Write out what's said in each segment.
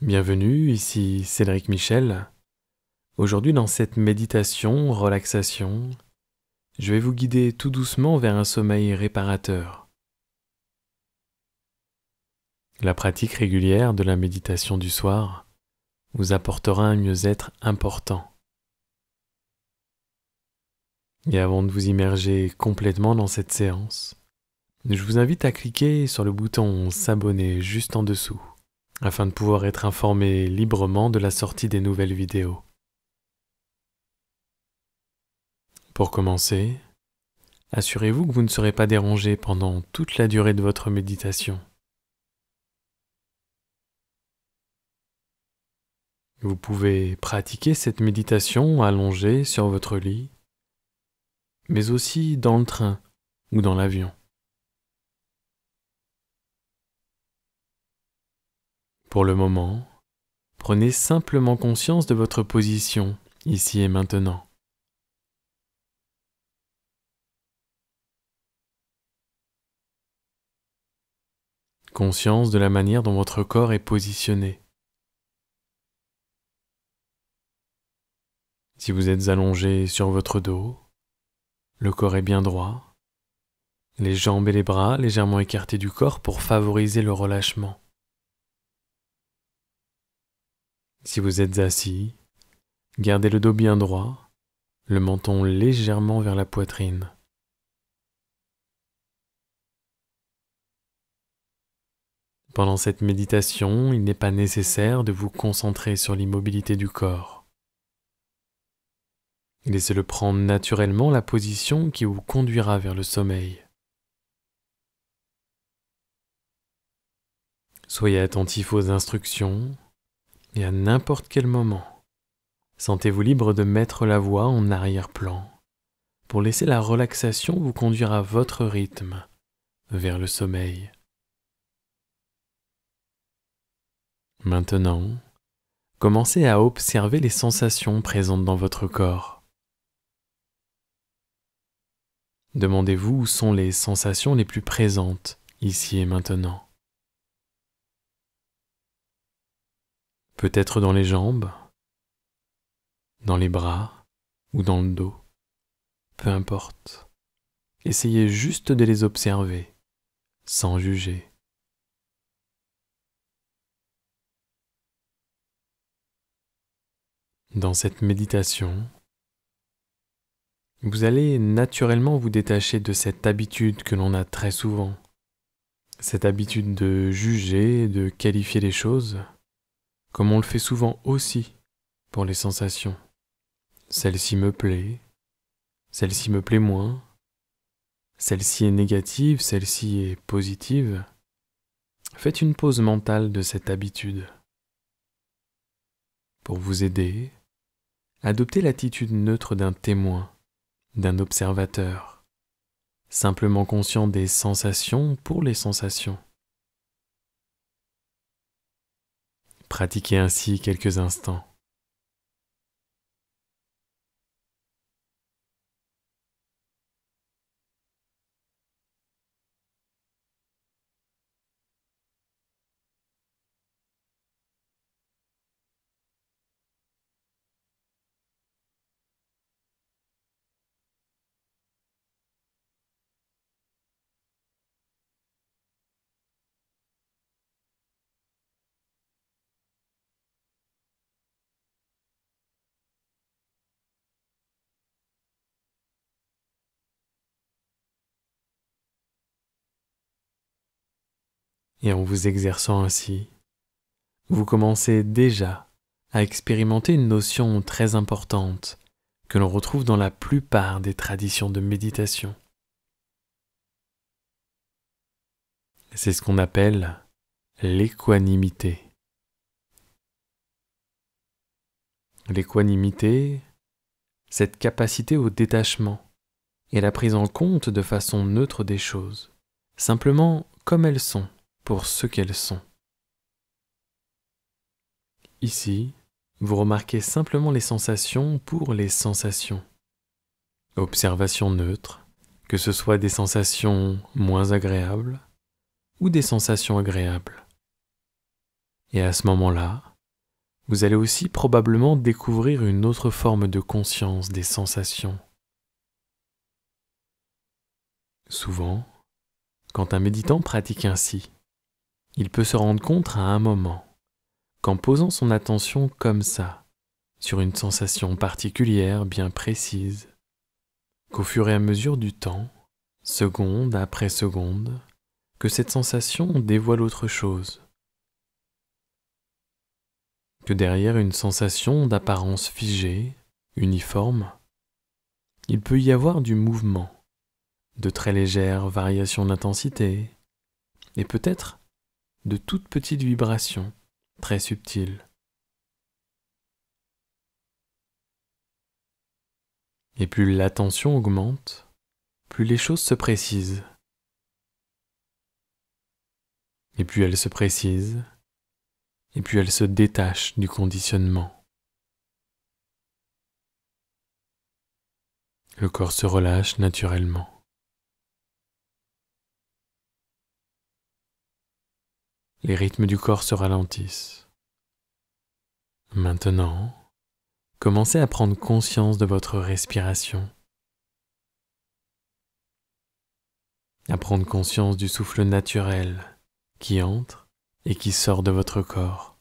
Bienvenue, ici Cédric Michel. Aujourd'hui dans cette méditation, relaxation, je vais vous guider tout doucement vers un sommeil réparateur. La pratique régulière de la méditation du soir vous apportera un mieux-être important. Et avant de vous immerger complètement dans cette séance, je vous invite à cliquer sur le bouton s'abonner juste en dessous, afin de pouvoir être informé librement de la sortie des nouvelles vidéos. Pour commencer, assurez-vous que vous ne serez pas dérangé pendant toute la durée de votre méditation. Vous pouvez pratiquer cette méditation allongée sur votre lit, mais aussi dans le train ou dans l'avion. Pour le moment, prenez simplement conscience de votre position, ici et maintenant. Conscience de la manière dont votre corps est positionné. Si vous êtes allongé sur votre dos, le corps est bien droit, les jambes et les bras légèrement écartés du corps pour favoriser le relâchement. Si vous êtes assis, gardez le dos bien droit, le menton légèrement vers la poitrine. Pendant cette méditation, il n'est pas nécessaire de vous concentrer sur l'immobilité du corps. Laissez-le prendre naturellement la position qui vous conduira vers le sommeil. Soyez attentif aux instructions et à n'importe quel moment, sentez-vous libre de mettre la voix en arrière-plan pour laisser la relaxation vous conduire à votre rythme vers le sommeil. Maintenant, commencez à observer les sensations présentes dans votre corps. Demandez-vous où sont les sensations les plus présentes, ici et maintenant. Peut-être dans les jambes, dans les bras ou dans le dos. Peu importe. Essayez juste de les observer, sans juger. Dans cette méditation, vous allez naturellement vous détacher de cette habitude que l'on a très souvent. Cette habitude de juger et de qualifier les choses, comme on le fait souvent aussi pour les sensations. Celle-ci me plaît, celle-ci me plaît moins, celle-ci est négative, celle-ci est positive. Faites une pause mentale de cette habitude. Pour vous aider, adoptez l'attitude neutre d'un témoin, d'un observateur, simplement conscient des sensations pour les sensations. Pratiquez ainsi quelques instants. Et en vous exerçant ainsi, vous commencez déjà à expérimenter une notion très importante que l'on retrouve dans la plupart des traditions de méditation. C'est ce qu'on appelle l'équanimité. L'équanimité, cette capacité au détachement et la prise en compte de façon neutre des choses, simplement comme elles sont, pour ce qu'elles sont. Ici, vous remarquez simplement les sensations pour les sensations. Observation neutre, que ce soit des sensations moins agréables ou des sensations agréables. Et à ce moment-là, Vous allez aussi probablement découvrir une autre forme de conscience des sensations. Souvent, quand un méditant pratique ainsi, il peut se rendre compte à un moment qu'en posant son attention comme ça, sur une sensation particulière bien précise, qu'au fur et à mesure du temps, seconde après seconde, que cette sensation dévoile autre chose, que derrière une sensation d'apparence figée, uniforme, il peut y avoir du mouvement, de très légères variations d'intensité, et peut-être de toutes petites vibrations très subtiles. Et plus l'attention augmente, plus les choses se précisent. Et plus elles se précisent, et plus elles se détachent du conditionnement. Le corps se relâche naturellement. Les rythmes du corps se ralentissent. Maintenant, commencez à prendre conscience de votre respiration, à prendre conscience du souffle naturel qui entre et qui sort de votre corps.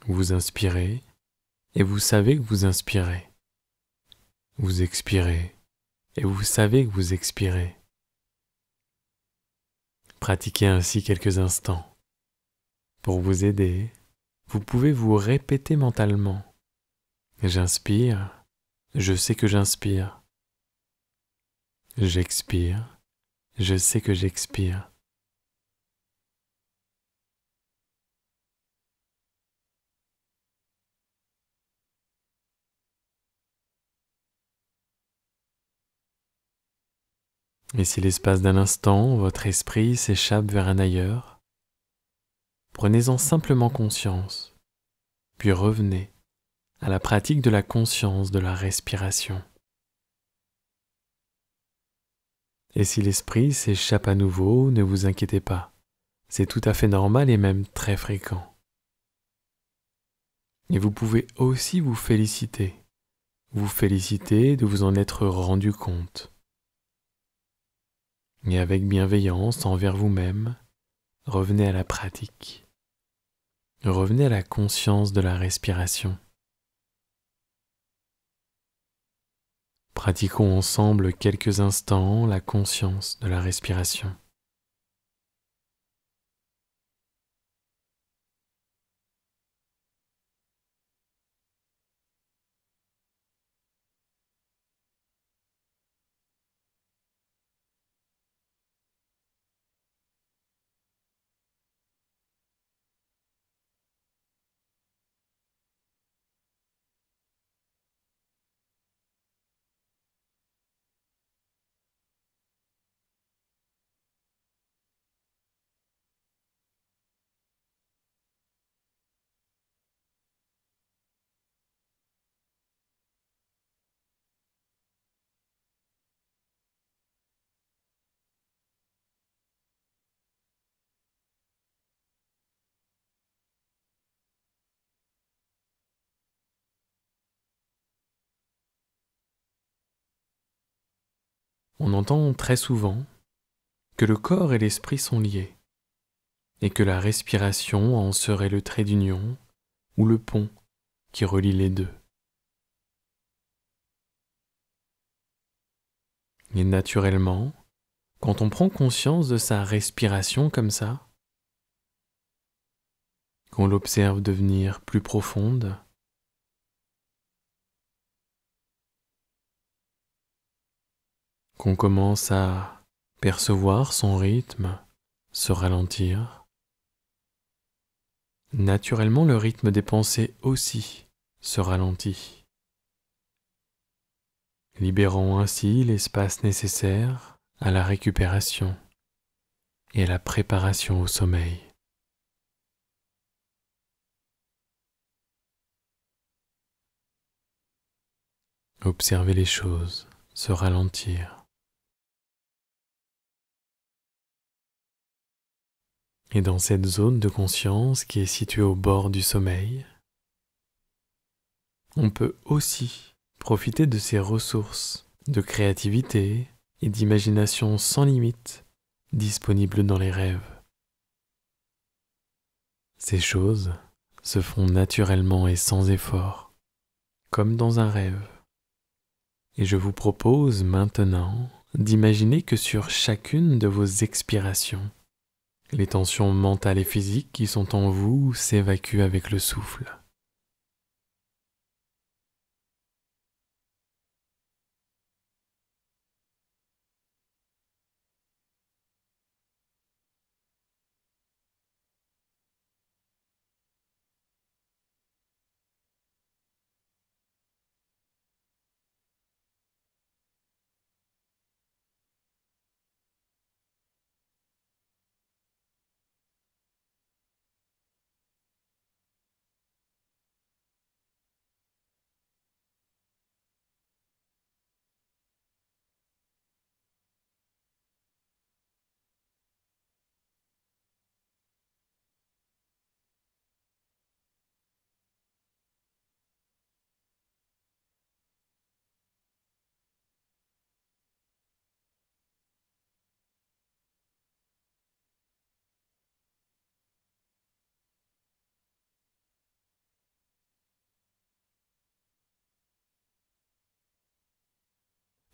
Vous inspirez et vous savez que vous inspirez. Vous expirez et vous savez que vous expirez. Pratiquez ainsi quelques instants. Pour vous aider, vous pouvez vous répéter mentalement. J'inspire, je sais que j'inspire. J'expire, je sais que j'expire. Et si l'espace d'un instant, votre esprit s'échappe vers un ailleurs, prenez-en simplement conscience, puis revenez à la pratique de la conscience de la respiration. Et si l'esprit s'échappe à nouveau, ne vous inquiétez pas, c'est tout à fait normal et même très fréquent. Et vous pouvez aussi vous féliciter de vous en être rendu compte. Et avec bienveillance envers vous-même, revenez à la pratique. Revenez à la conscience de la respiration. Pratiquons ensemble quelques instants la conscience de la respiration. On entend très souvent que le corps et l'esprit sont liés, et que la respiration en serait le trait d'union ou le pont qui relie les deux. Et naturellement, quand on prend conscience de sa respiration comme ça, qu'on l'observe devenir plus profonde, qu'on commence à percevoir son rythme se ralentir, naturellement le rythme des pensées aussi se ralentit, libérant ainsi l'espace nécessaire à la récupération et à la préparation au sommeil. Observez les choses se ralentir. Et dans cette zone de conscience qui est située au bord du sommeil, on peut aussi profiter de ces ressources de créativité et d'imagination sans limite disponibles dans les rêves. Ces choses se font naturellement et sans effort, comme dans un rêve. Et je vous propose maintenant d'imaginer que sur chacune de vos expirations, les tensions mentales et physiques qui sont en vous s'évacuent avec le souffle.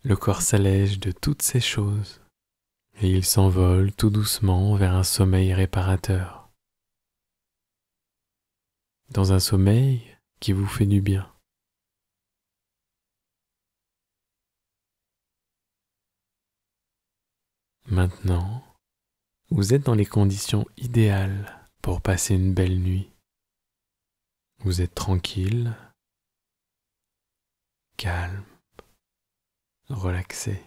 Le corps s'allège de toutes ces choses et il s'envole tout doucement vers un sommeil réparateur. Dans un sommeil qui vous fait du bien. Maintenant, vous êtes dans les conditions idéales pour passer une belle nuit. Vous êtes tranquille, calme, relaxé.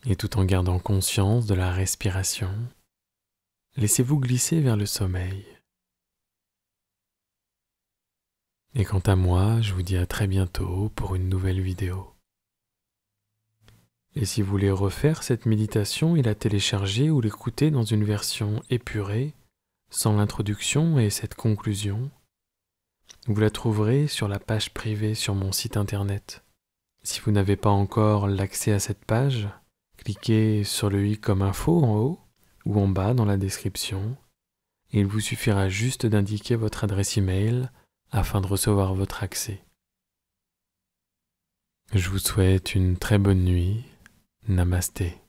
Et tout en gardant conscience de la respiration, laissez-vous glisser vers le sommeil. Et quant à moi, je vous dis à très bientôt pour une nouvelle vidéo. Et si vous voulez refaire cette méditation et la télécharger ou l'écouter dans une version épurée, sans l'introduction et cette conclusion, vous la trouverez sur la page privée sur mon site internet. Si vous n'avez pas encore l'accès à cette page, cliquez sur le i comme info en haut ou en bas dans la description et il vous suffira juste d'indiquer votre adresse email afin de recevoir votre accès. Je vous souhaite une très bonne nuit. Namasté.